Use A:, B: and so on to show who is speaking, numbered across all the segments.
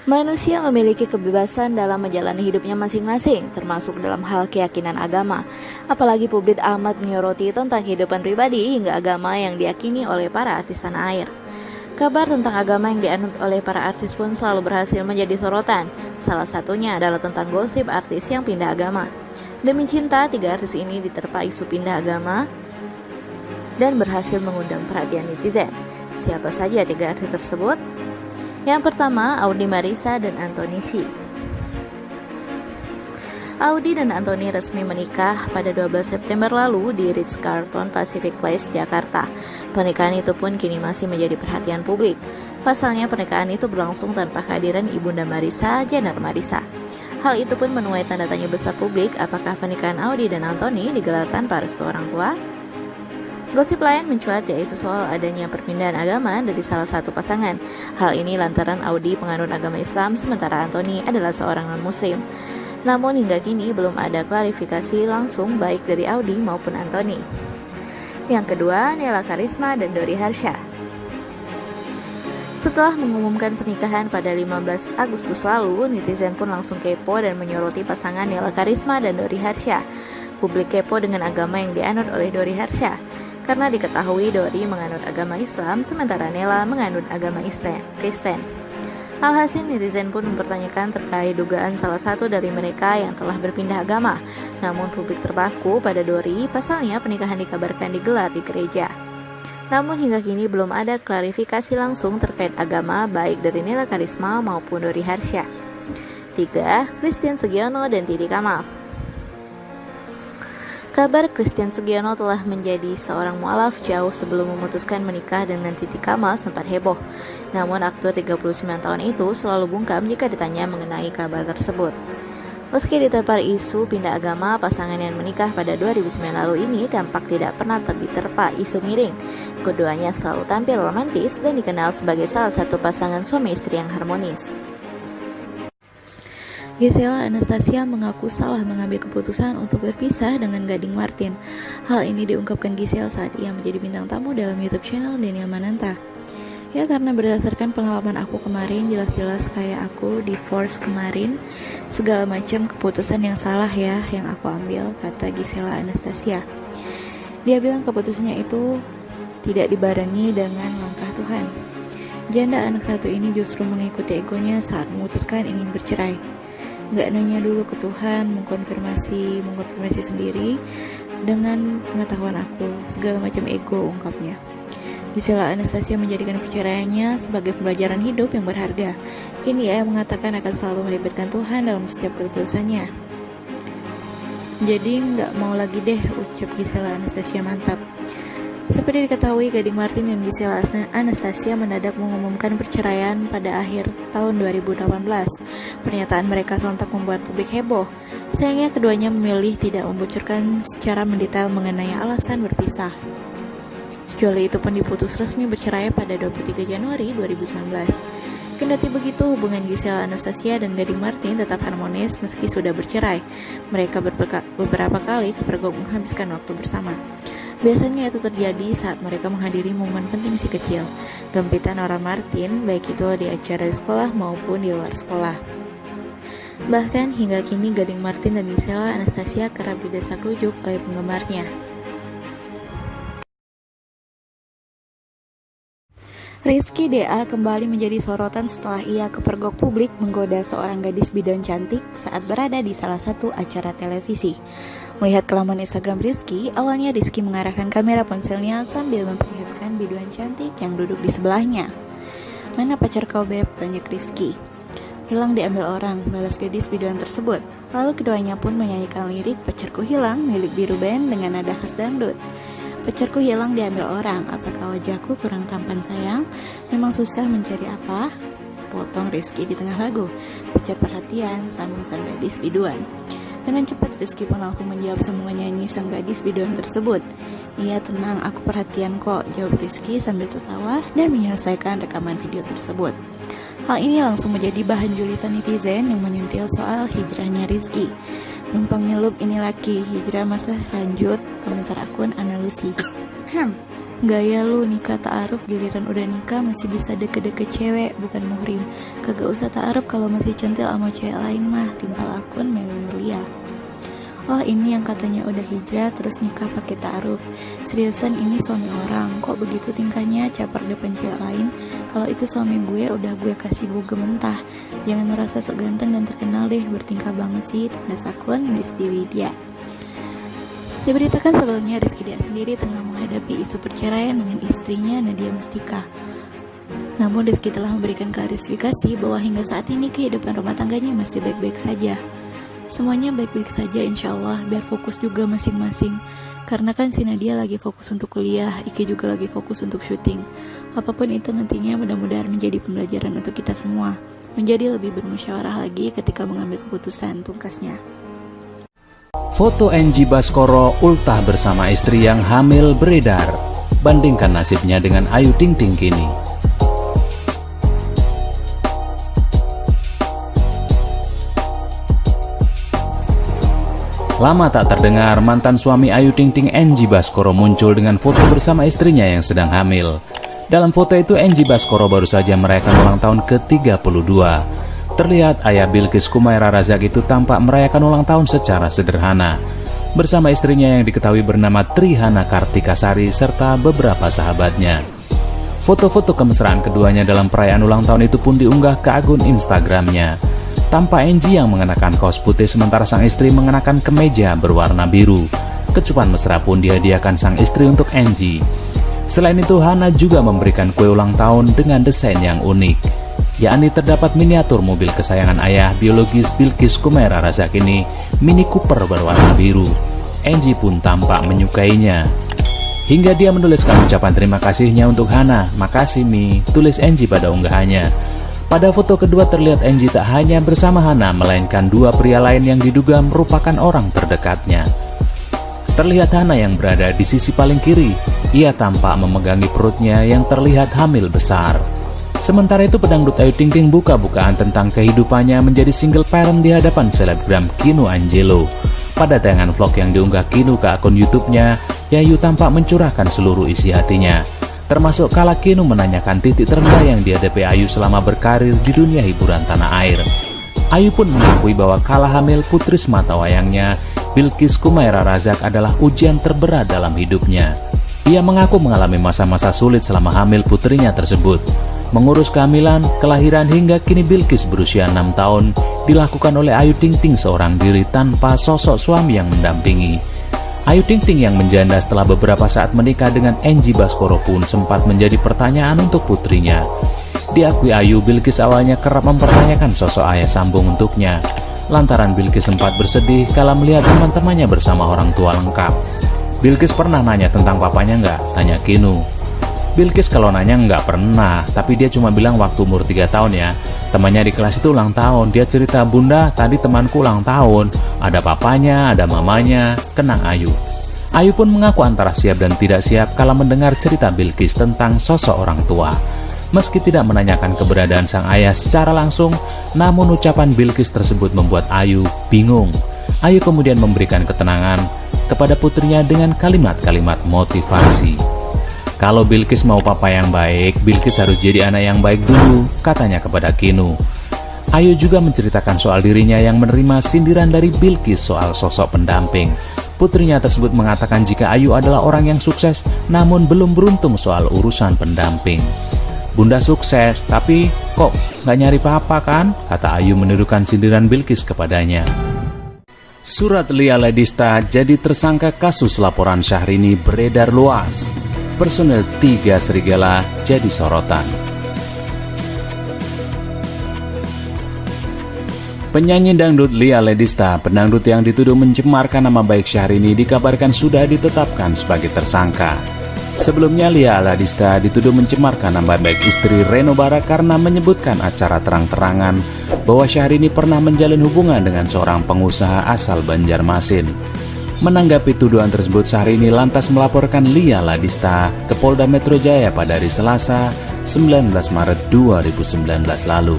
A: Manusia memiliki kebebasan dalam menjalani hidupnya masing-masing, termasuk dalam hal keyakinan agama. Apalagi publik amat menyoroti tentang kehidupan pribadi hingga agama yang diyakini oleh para artis tanah air. Kabar tentang agama yang dianut oleh para artis pun selalu berhasil menjadi sorotan. Salah satunya adalah tentang gosip artis yang pindah agama. Demi cinta, 3 artis ini diterpa isu pindah agama dan berhasil mengundang perhatian netizen. Siapa saja 3 artis tersebut? Yang pertama, Audi Marissa dan Anthony C. Audi dan Anthony resmi menikah pada 12 September lalu di Ritz-Carlton Pacific Place, Jakarta. Pernikahan itu pun kini masih menjadi perhatian publik. Pasalnya pernikahan itu berlangsung tanpa kehadiran Ibunda Marissa, Jenner Marissa. Hal itu pun menuai tanda tanya besar publik, apakah pernikahan Audi dan Anthony digelar tanpa restu orang tua? Gosip lain mencuat yaitu soal adanya perpindahan agama dari salah satu pasangan. Hal ini lantaran Audi penganut agama Islam sementara Anthony adalah seorang non-muslim. Namun hingga kini belum ada klarifikasi langsung baik dari Audi maupun Anthony. Yang kedua, Nela Karisma dan Dori Harsha. Setelah mengumumkan pernikahan pada 15 Agustus lalu, netizen pun langsung kepo dan menyoroti pasangan Nela Karisma dan Dori Harsha. Publik kepo dengan agama yang dianut oleh Dori Harsha, karena diketahui Dori menganut agama Islam sementara Nela menganut agama Kristen. Alhasil netizen pun mempertanyakan terkait dugaan salah satu dari mereka yang telah berpindah agama. Namun publik terpaku pada Dori, pasalnya pernikahan dikabarkan digelar di gereja. Namun hingga kini belum ada klarifikasi langsung terkait agama baik dari Nela Karisma maupun Dori Harsha. 3. Christian Sugiono dan Titi Kamal. Kabar Christian Sugiono telah menjadi seorang mualaf jauh sebelum memutuskan menikah dengan Titi Kamal sempat heboh. Namun aktor 39 tahun itu selalu bungkam jika ditanya mengenai kabar tersebut. Meski diterpa isu pindah agama, pasangan yang menikah pada 2009 lalu ini tampak tidak pernah diterpa isu miring. Keduanya selalu tampil romantis dan dikenal sebagai salah satu pasangan suami istri yang harmonis. Gisela Anastasia mengaku salah mengambil keputusan untuk berpisah dengan Gading Martin. Hal ini diungkapkan Gisela saat ia menjadi bintang tamu dalam YouTube channel Daniel Mananta. Ya, karena berdasarkan pengalaman aku kemarin, jelas-jelas kayak aku divorce kemarin, segala macam keputusan yang salah ya yang aku ambil, kata Gisela Anastasia. Dia bilang keputusannya itu tidak dibarengi dengan langkah Tuhan. Janda anak satu ini justru mengikuti egonya saat memutuskan ingin bercerai. Nggak nanya dulu ke Tuhan, mengkonfirmasi sendiri dengan pengetahuan aku, segala macam ego, ungkapnya. Gisela Anastasia menjadikan perceraiannya sebagai pembelajaran hidup yang berharga. Kini ia mengatakan akan selalu melibatkan Tuhan dalam setiap keputusannya. Jadi nggak mau lagi deh, ucap Gisela Anastasia mantap. Seperti diketahui, Gading Martin dan Gisela Anastasia mendadak mengumumkan perceraian pada akhir tahun 2018. Pernyataan mereka sontak membuat publik heboh. Sayangnya keduanya memilih tidak membocorkan secara mendetail mengenai alasan berpisah. Kecuali itu pun diputus resmi bercerai pada 23 Januari 2019. Kendati begitu, hubungan Gisela Anastasia dan Gading Martin tetap harmonis meski sudah bercerai. Mereka beberapa kali kepergok menghabiskan waktu bersama. Biasanya itu terjadi saat mereka menghadiri momen penting si kecil. Gempitan orang Martin, baik itu di acara di sekolah maupun di luar sekolah. Bahkan hingga kini Gading Martin dan Gisela Anastasia kerap didesak rujuk oleh penggemarnya. Rizky DA kembali menjadi sorotan setelah ia kepergok publik menggoda seorang gadis bidan cantik saat berada di salah satu acara televisi. Melihat kelaman Instagram Rizky, awalnya Rizky mengarahkan kamera ponselnya sambil memperlihatkan biduan cantik yang duduk di sebelahnya. "Mana pacar kau, Beb?" tanya Rizky. "Hilang diambil orang," balas gadis biduan tersebut. Lalu keduanya pun menyanyikan lirik "Pacarku Hilang" milik Biru Band dengan nada khas dangdut. "Pacarku hilang diambil orang, apakah wajahku kurang tampan sayang? Memang susah mencari apa?" potong Rizky di tengah lagu. Pecat perhatian sambung sang gadis biduan. Dengan cepat Rizky pun langsung menjawab sambungan nyanyi sang gadis biduan tersebut. "Iya tenang, aku perhatian kok," jawab Rizky sambil tertawa dan menyelesaikan rekaman video tersebut. Hal ini langsung menjadi bahan julitan netizen yang menyentil soal hijrahnya Rizky. "Numpang nyelup ini laki, hijrah masa lanjut," komentar akun Analusi. Gaya lu nikah ta'aruf, giliran udah nikah masih bisa deket-deket cewek, bukan muhrim. Kagak usah ta'aruf kalau masih centil sama cewek lain mah, timpal akun Meli Nurlia. Oh ini yang katanya udah hijrah terus nikah pakai ta'aruf. Seriusan ini suami orang, kok begitu tingkahnya caper depan cewek lain? Kalau itu suami gue udah gue kasih bugem mentah. Jangan merasa sok ganteng dan terkenal deh, bertingkah banget sih, tanda akun Miss Widya. Diberitakan sebelumnya Rizky Dia sendiri tengah menghadapi isu perceraian dengan istrinya Nadia Mustika. Namun Rizky telah memberikan klarifikasi bahwa hingga saat ini kehidupan rumah tangganya masih baik-baik saja. Semuanya baik-baik saja insya Allah, biar fokus juga masing-masing. Karena kan si Nadia lagi fokus untuk kuliah, Iki juga lagi fokus untuk syuting. Apapun itu nantinya mudah-mudahan menjadi pembelajaran untuk kita semua. Menjadi lebih bermusyawarah lagi ketika mengambil keputusan, pungkasnya.
B: Foto Angie Baskoro ultah bersama istri yang hamil beredar. Bandingkan nasibnya dengan Ayu Ting Ting kini. Lama tak terdengar, mantan suami Ayu Ting Ting Angie Baskoro muncul dengan foto bersama istrinya yang sedang hamil. Dalam foto itu Angie Baskoro baru saja merayakan ulang tahun ke-32. Terlihat ayah Bilqis Kumaira Razak itu tampak merayakan ulang tahun secara sederhana bersama istrinya yang diketahui bernama Trihana Kartikasari serta beberapa sahabatnya. Foto-foto kemesraan keduanya dalam perayaan ulang tahun itu pun diunggah ke akun Instagramnya. Tampak Angie yang mengenakan kaos putih sementara sang istri mengenakan kemeja berwarna biru. Kecupan mesra pun dihadiahkan sang istri untuk Angie. Selain itu Hana juga memberikan kue ulang tahun dengan desain yang unik, yakni terdapat miniatur mobil kesayangan ayah biologis Bilqis Kumaira Razak ini, Mini Cooper berwarna biru. Angie pun tampak menyukainya, hingga dia menuliskan ucapan terima kasihnya untuk Hana. "Makasih Mi," tulis Angie pada unggahannya. Pada foto kedua terlihat Angie tak hanya bersama Hana, melainkan dua pria lain yang diduga merupakan orang terdekatnya. Terlihat Hana yang berada di sisi paling kiri. Ia tampak memegangi perutnya yang terlihat hamil besar. Sementara itu pedangdut Ayu Ting Ting buka-bukaan tentang kehidupannya menjadi single parent di hadapan selebgram Kinu Angelo. Pada tayangan vlog yang diunggah Kinu ke akun YouTube-nya, Ayu tampak mencurahkan seluruh isi hatinya, termasuk kala Kinu menanyakan titik terendah yang dihadapi Ayu selama berkarir di dunia hiburan tanah air. Ayu pun mengakui bahwa kala hamil putri semata wayangnya, Bilqis Kumaira Razak adalah ujian terberat dalam hidupnya. Ia mengaku mengalami masa-masa sulit selama hamil putrinya tersebut. Mengurus kehamilan, kelahiran hingga kini Bilqis berusia 6 tahun dilakukan oleh Ayu Ting Ting seorang diri tanpa sosok suami yang mendampingi. Ayu Ting Ting yang menjanda setelah beberapa saat menikah dengan Angie Baskoro pun sempat menjadi pertanyaan untuk putrinya. Diakui Ayu, Bilqis awalnya kerap mempertanyakan sosok ayah sambung untuknya, lantaran Bilqis sempat bersedih kala melihat teman-temannya bersama orang tua lengkap. "Bilqis pernah nanya tentang papanya nggak?" tanya Kinu. Bilqis kalau nanya nggak pernah, tapi dia cuma bilang waktu umur 3 tahun ya. Temannya di kelas itu ulang tahun, dia cerita, "Bunda, tadi temanku ulang tahun, ada papanya, ada mamanya," kenang Ayu. Ayu pun mengaku antara siap dan tidak siap kala mendengar cerita Bilqis tentang sosok orang tua. Meski tidak menanyakan keberadaan sang ayah secara langsung, namun ucapan Bilqis tersebut membuat Ayu bingung. Ayu kemudian memberikan ketenangan kepada putrinya dengan kalimat-kalimat motivasi. "Kalau Bilqis mau papa yang baik, Bilqis harus jadi anak yang baik dulu," katanya kepada Kinu. Ayu juga menceritakan soal dirinya yang menerima sindiran dari Bilqis soal sosok pendamping. Putrinya tersebut mengatakan jika Ayu adalah orang yang sukses, namun belum beruntung soal urusan pendamping. "Bunda sukses, tapi kok nggak nyari papa kan?" kata Ayu menirukan sindiran Bilqis kepadanya. Surat Lia Ledista jadi tersangka kasus laporan Syahrini beredar luas. Personel 3 Serigala jadi sorotan. Penyanyi dangdut Lia Ledista, pendangdut yang dituduh mencemarkan nama baik Syahrini, dikabarkan sudah ditetapkan sebagai tersangka. Sebelumnya Lia Ledista dituduh mencemarkan nama baik istri Reno Bara karena menyebutkan acara terang-terangan bahwa Syahrini pernah menjalin hubungan dengan seorang pengusaha asal Banjarmasin. Menanggapi tuduhan tersebut, Syahrini lantas melaporkan Lia Ledista ke Polda Metro Jaya pada hari Selasa 19 Maret 2019 lalu.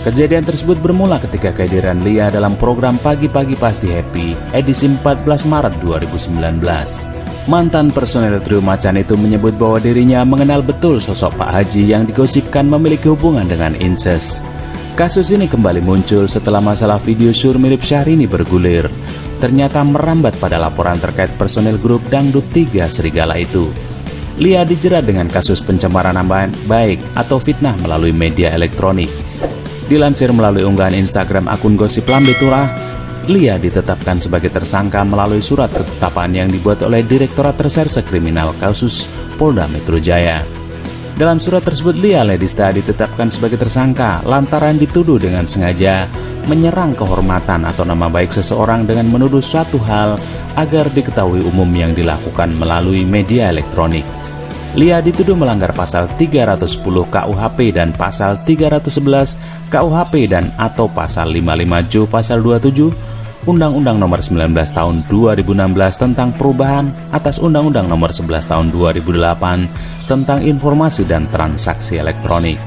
B: Kejadian tersebut bermula ketika kehadiran Lia dalam program Pagi-Pagi Pasti Happy edisi 14 Maret 2019. Mantan personel trio Macan itu menyebut bahwa dirinya mengenal betul sosok Pak Haji yang digosipkan memiliki hubungan dengan incest. Kasus ini kembali muncul setelah masalah video syur mirip Syahrini bergulir. Ternyata merambat pada laporan terkait personel grup Dangdut 3 Serigala itu. Lia dijerat dengan kasus pencemaran nama baik atau fitnah melalui media elektronik. Dilansir melalui unggahan Instagram akun Gosip Lambe Turah, Lia ditetapkan sebagai tersangka melalui surat ketetapan yang dibuat oleh Direktorat Reserse Kriminal Kasus Polda Metro Jaya. Dalam surat tersebut, Lia Ledista ditetapkan sebagai tersangka lantaran dituduh dengan sengaja menyerang kehormatan atau nama baik seseorang dengan menuduh suatu hal agar diketahui umum yang dilakukan melalui media elektronik. Lia dituduh melanggar pasal 310 KUHP dan pasal 311 KUHP dan atau pasal 55 J pasal 27 Undang-Undang Nomor 19 Tahun 2016 tentang perubahan atas Undang-Undang Nomor 11 Tahun 2008 tentang informasi dan transaksi elektronik.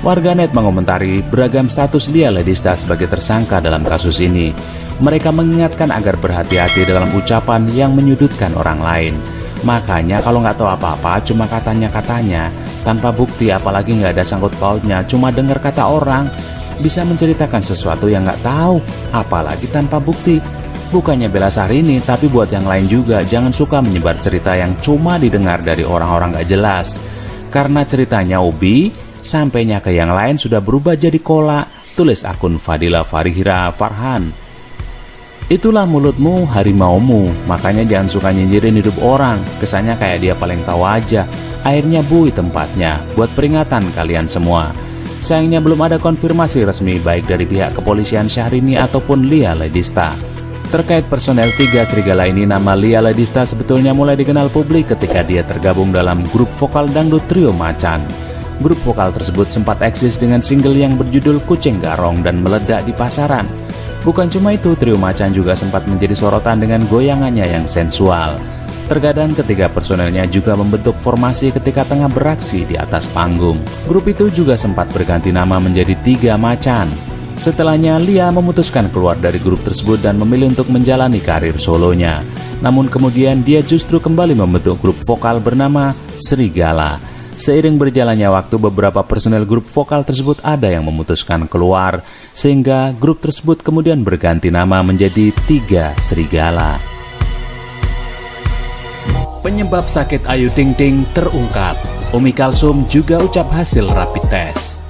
B: Warganet mengomentari beragam status Lia Ledista sebagai tersangka dalam kasus ini. Mereka mengingatkan agar berhati-hati dalam ucapan yang menyudutkan orang lain. Makanya kalau nggak tahu apa-apa cuma katanya-katanya, tanpa bukti apalagi nggak ada sangkut pautnya, cuma dengar kata orang, bisa menceritakan sesuatu yang nggak tahu, apalagi tanpa bukti. Bukannya bela Syahrini, tapi buat yang lain juga, jangan suka menyebar cerita yang cuma didengar dari orang-orang nggak jelas. Karena ceritanya Ubi, sampainya ke yang lain sudah berubah jadi kolak, tulis akun Fadila Farihira Farhan. Itulah mulutmu harimaumu, makanya jangan suka nyinyirin hidup orang, kesannya kayak dia paling tahu aja. Akhirnya bui tempatnya, buat peringatan kalian semua. Sayangnya belum ada konfirmasi resmi baik dari pihak kepolisian Syahrini ataupun Lia Ledista. Terkait personel 3 Serigala ini, nama Lia Ledista sebetulnya mulai dikenal publik ketika dia tergabung dalam grup vokal dangdut trio Macan. Grup vokal tersebut sempat eksis dengan single yang berjudul Kucing Garong dan meledak di pasaran. Bukan cuma itu, trio Macan juga sempat menjadi sorotan dengan goyangannya yang sensual. Terkadang ketiga personelnya juga membentuk formasi ketika tengah beraksi di atas panggung. Grup itu juga sempat berganti nama menjadi 3 Macan. Setelahnya, Lia memutuskan keluar dari grup tersebut dan memilih untuk menjalani karir solonya. Namun kemudian dia justru kembali membentuk grup vokal bernama Serigala. Seiring berjalannya waktu, beberapa personel grup vokal tersebut ada yang memutuskan keluar, sehingga grup tersebut kemudian berganti nama menjadi 3 Serigala. Penyebab sakit Ayu Ting Ting terungkap. Umi Kalsum juga ucap hasil rapid test.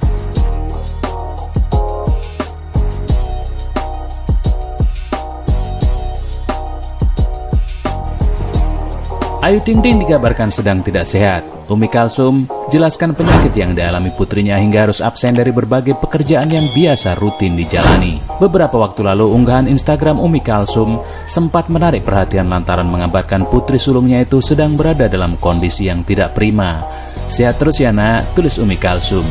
B: Ayu Ting Ting dikabarkan sedang tidak sehat. Umi Kalsum jelaskan penyakit yang dialami putrinya hingga harus absen dari berbagai pekerjaan yang biasa rutin dijalani. Beberapa waktu lalu, unggahan Instagram Umi Kalsum sempat menarik perhatian lantaran mengabarkan putri sulungnya itu sedang berada dalam kondisi yang tidak prima. Sehat terus ya nak, tulis Umi Kalsum.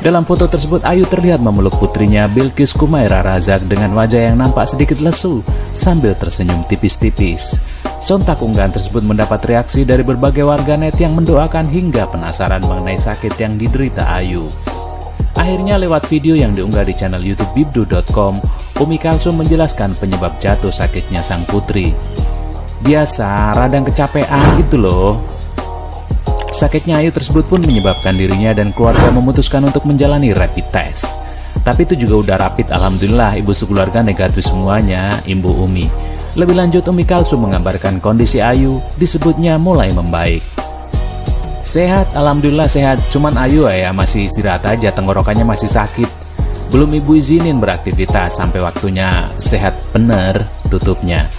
B: Dalam foto tersebut, Ayu terlihat memeluk putrinya Bilkis Kumaira Razak dengan wajah yang nampak sedikit lesu sambil tersenyum tipis-tipis. Sontak unggahan tersebut mendapat reaksi dari berbagai warganet yang mendoakan hingga penasaran mengenai sakit yang diderita Ayu. Akhirnya lewat video yang diunggah di channel YouTube bibdu.com, Umi Kalsum menjelaskan penyebab jatuh sakitnya sang putri. Biasa, radang kecapean gitu loh. Sakitnya Ayu tersebut pun menyebabkan dirinya dan keluarga memutuskan untuk menjalani rapid test. Tapi itu juga udah rapid, alhamdulillah ibu sekeluarga negatif semuanya, Ibu Umi. Lebih lanjut, Umi Kalsum mengabarkan kondisi Ayu disebutnya mulai membaik. Sehat, alhamdulillah sehat, cuman Ayu ya masih istirahat aja, tenggorokannya masih sakit. Belum ibu izinin beraktivitas sampai waktunya sehat bener, tutupnya.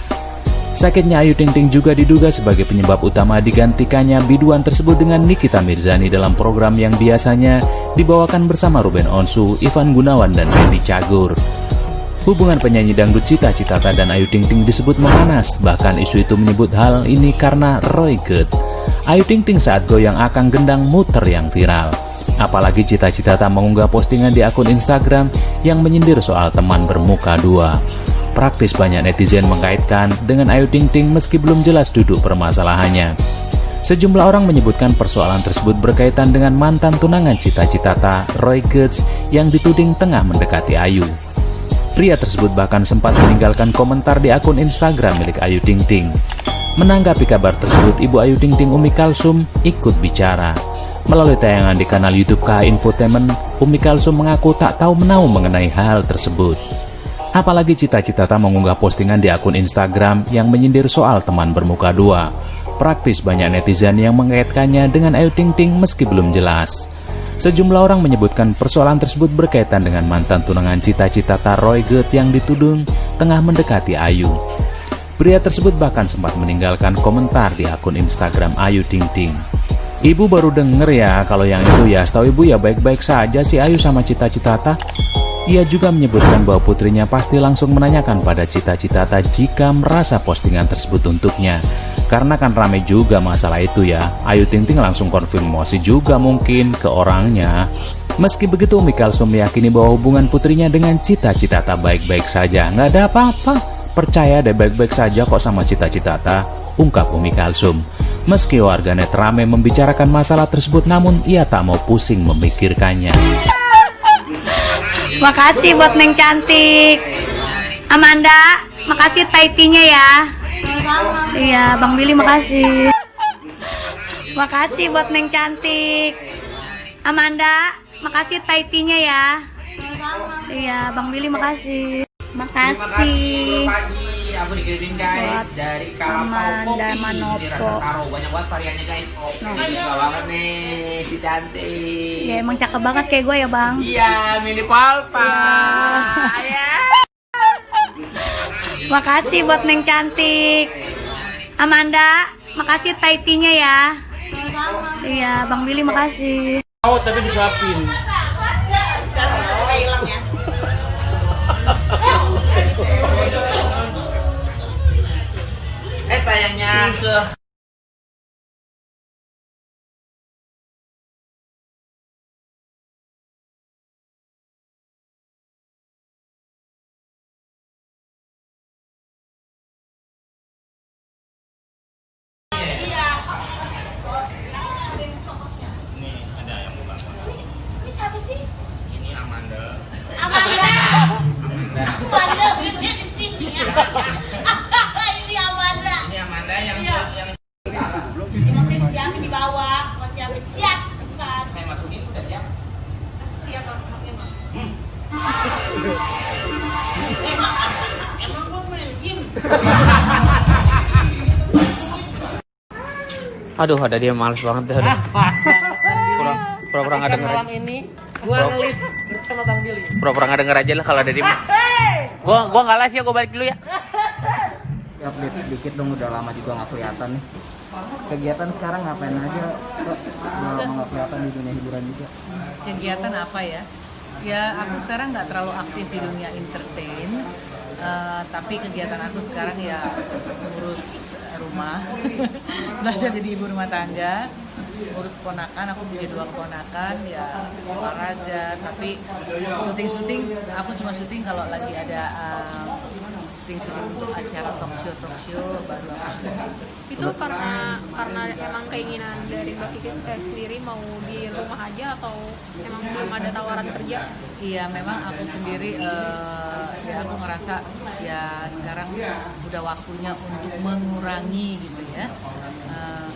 B: Sakitnya Ayu Ting Ting juga diduga sebagai penyebab utama digantikannya biduan tersebut dengan Nikita Mirzani dalam program yang biasanya dibawakan bersama Ruben Onsu, Ivan Gunawan, dan Randy Cagur. Hubungan penyanyi dangdut Cita Citata dan Ayu Ting Ting disebut memanas, bahkan isu itu menyebut hal ini karena Roy Good. Ayu Ting Ting saat goyang akang gendang muter yang viral. Apalagi Cita Citata mengunggah postingan di akun Instagram yang menyindir soal teman bermuka dua. Praktis banyak netizen mengkaitkan dengan Ayu Ting Ting meski belum jelas duduk permasalahannya. Sejumlah orang menyebutkan persoalan tersebut berkaitan dengan mantan tunangan Cita Citata, Roy Goods, yang dituding tengah mendekati Ayu. Pria tersebut bahkan sempat meninggalkan komentar di akun Instagram milik Ayu Ting Ting. Menanggapi kabar tersebut, Ibu Ayu Ting Ting Umi Kalsum ikut bicara. Melalui tayangan di kanal YouTube KH Infotainment, Umi Kalsum mengaku tak tahu menahu mengenai hal tersebut. Apalagi Cita Citata mengunggah postingan di akun Instagram yang menyindir soal teman bermuka dua. Praktis banyak netizen yang mengaitkannya dengan Ayu Ting Ting meski belum jelas. Sejumlah orang menyebutkan persoalan tersebut berkaitan dengan mantan tunangan Cita Citata Roy Get yang dituding tengah mendekati Ayu. Pria tersebut bahkan sempat meninggalkan komentar di akun Instagram Ayu Ting Ting. Ibu baru denger ya kalau yang itu ya, setahu ibu ya baik-baik saja si Ayu sama Cita Citata. Ia juga menyebutkan bahwa putrinya pasti langsung menanyakan pada Cita Citata jika merasa postingan tersebut untuknya. Karena kan rame juga masalah itu ya, Ayu Ting Ting langsung konfirmasi juga mungkin ke orangnya. Meski begitu, Umi Kalsum meyakini bahwa hubungan putrinya dengan Cita Citata baik-baik saja, nggak ada apa-apa. Percaya deh baik-baik saja kok sama Cita Citata, ungkap Umi Kalsum. Meski warganet ramai membicarakan masalah tersebut, namun ia tak mau pusing memikirkannya.
A: Makasih buat Neng cantik. Amanda, makasih taitinya ya. Iya, Bang Billy makasih. Makasih buat Neng cantik. Amanda, makasih taitinya ya. Iya, Bang Billy makasih. Makasih.
C: Pagi, aku dikirimin guys dari Kalapau
A: Amanda
C: Kopi
A: Manopo.
C: di Rasa Taro. Banyak banget variannya guys. Suka banget nih, si cantik.
A: Ya emang cakep banget kayak gue ya Bang.
C: Iya, milih palpa. Ya.
A: Makasih buat Neng cantik. Amanda, makasih taitinya ya. Iya, Bang Billy makasih.
C: Oh, tapi disuapin. Hilang ya. Tayangnya ke
D: Siapa sih?
C: ini Amanda.
D: Amanda dia di sini ya. Ini Amanda.
C: Ini Amanda yang
D: Ini masih disiapin di bawah, buat siapin siap. Bukan.
C: saya masukin udah siap.
D: Siap masukin.
C: Emang gua main game. Aduh, ada dia males banget dah.
E: Pas banget.
C: Pura-pura nggak denger.
E: Malam ini gua ngelit bersama Bang Billy.
C: Pura-pura nggak denger aja lah kalau ada dia. Gua nggak live ya, gua balik dulu ya.
F: Ya, update dikit dong, udah lama juga nggak kelihatan nih. Kegiatan sekarang ngapain aja? Udah lama nggak kelihatan di dunia hiburan juga.
E: Kegiatan apa ya? Ya aku sekarang nggak terlalu aktif di dunia entertain, tapi kegiatan aku sekarang ya ngurus rumah, belajar jadi ibu rumah tangga, ngurus keponakan. Aku punya 2 keponakan, ya olahraga. Tapi syuting aku cuma syuting kalau lagi ada syuting untuk acara talk show baru aku syuting.
G: Itu karena emang keinginan dari Mbak Kiki sendiri mau di rumah aja atau emang belum ada tawaran kerja?
E: Iya, memang aku sendiri ya aku ngerasa ya sekarang udah waktunya untuk mengurangi gitu ya.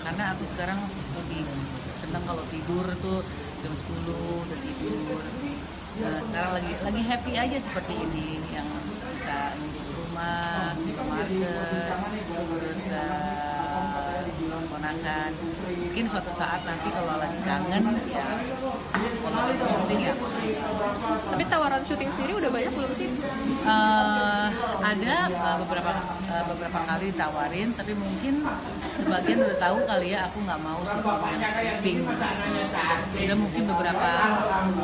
E: Karena aku sekarang lebih senang kalau tidur tuh jam 10 udah tidur. Sekarang lagi happy aja seperti ini, yang bisa ngurus rumah, supermarket, terus ponakan. Mungkin suatu saat nanti kalau lagi kangen ya kalau lagi syuting ya.
G: Tapi tawaran syuting sendiri udah banyak belum sih?
E: Ada beberapa kali ditawarin, tapi mungkin sebagian udah tahu kali ya aku nggak mau syuting yang stripping. Udah mungkin beberapa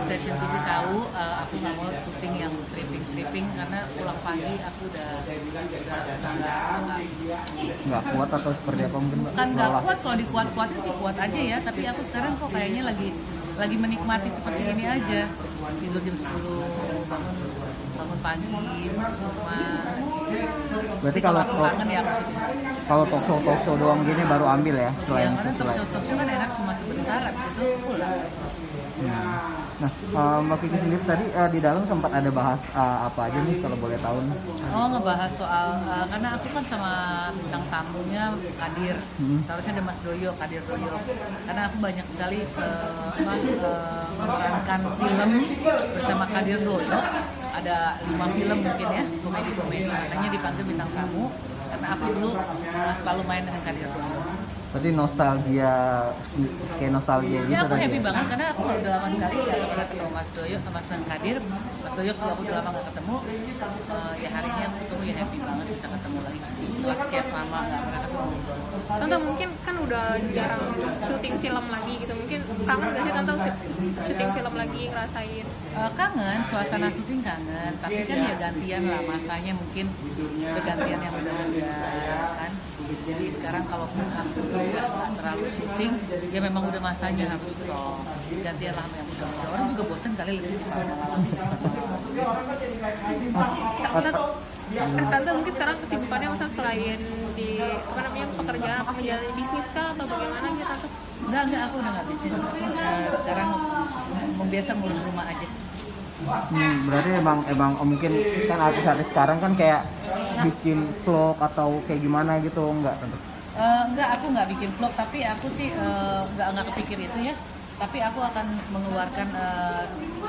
E: stasiun TV tahu aku nggak mau syuting yang stripping karena pulang pagi aku udah
F: Nggak kuat atau seperti apa mungkin?
E: kan nggak kuat. Kalau dikuat-kuatin sih kuat aja ya, tapi aku sekarang kok kayaknya lagi menikmati seperti ini aja. Tidur jam 10, bangun pagi, ngurus rumah.
F: Berarti
E: Kalau
F: kalau
E: aku kangen ya aku syuting.
F: kalau talk show doang gini baru ambil ya,
E: Ya,
F: selain
E: karena
F: itu.
E: talk show kan enak cuma sebentar, habis itu pulang.
F: Nah, Mbak Kiki sendiri tadi di dalam sempat ada bahas apa aja nih kalau boleh tahu nih?
E: Oh, ngebahas soal karena aku kan sama bintang tamunya Kadir. Seharusnya ada Mas Doyo, Kadir Doyo. Karena aku banyak sekali memerankan film bersama Kadir Doyo. Ada 5 film mungkin ya, komedi-komedi. Makanya dipanggil bintang tamu karena aku dulu selalu main dengan Kadir Doyo.
F: Berarti nostalgia, kayak nostalgia gitu.
E: Ya aku happy
F: ya?
E: banget karena aku udah lama sekali gak pernah ketemu Mas Doyo sama Mas Kadir. Mas Doyo juga aku udah lama gak ketemu. Ya hari ini aku ketemu ya happy banget bisa ketemu lagi. Setelah sekian lama gak pernah ketemu.
G: Tante mungkin kan udah jarang syuting film lagi gitu, mungkin kangen gak sih Tante syuting film lagi ngerasain?
E: Kangen, suasana syuting kangen. Tapi kan ya gantian lah masanya mungkin kegantian yang udah kan. Jadi sekarang kalau aku udah gak terlalu syuting, ya memang udah masanya harus strong. Gantian lah yang muda-muda. Orang juga bosan kali lebih di malam-malam.
G: Tante mungkin sekarang kesibukannya masa selain di apa namanya pekerjaan apa menjalani bisnis kah atau bagaimana gitu Tante?
E: Enggak, aku udah gak bisnis. Sekarang mau biasa ngurus rumah aja.
F: Berarti emang mungkin kan artis-artis sekarang kan kayak bikin vlog atau kayak gimana gitu, enggak tentu?
E: Enggak, aku nggak bikin vlog, tapi aku sih nggak kepikir itu ya. Tapi aku akan mengeluarkan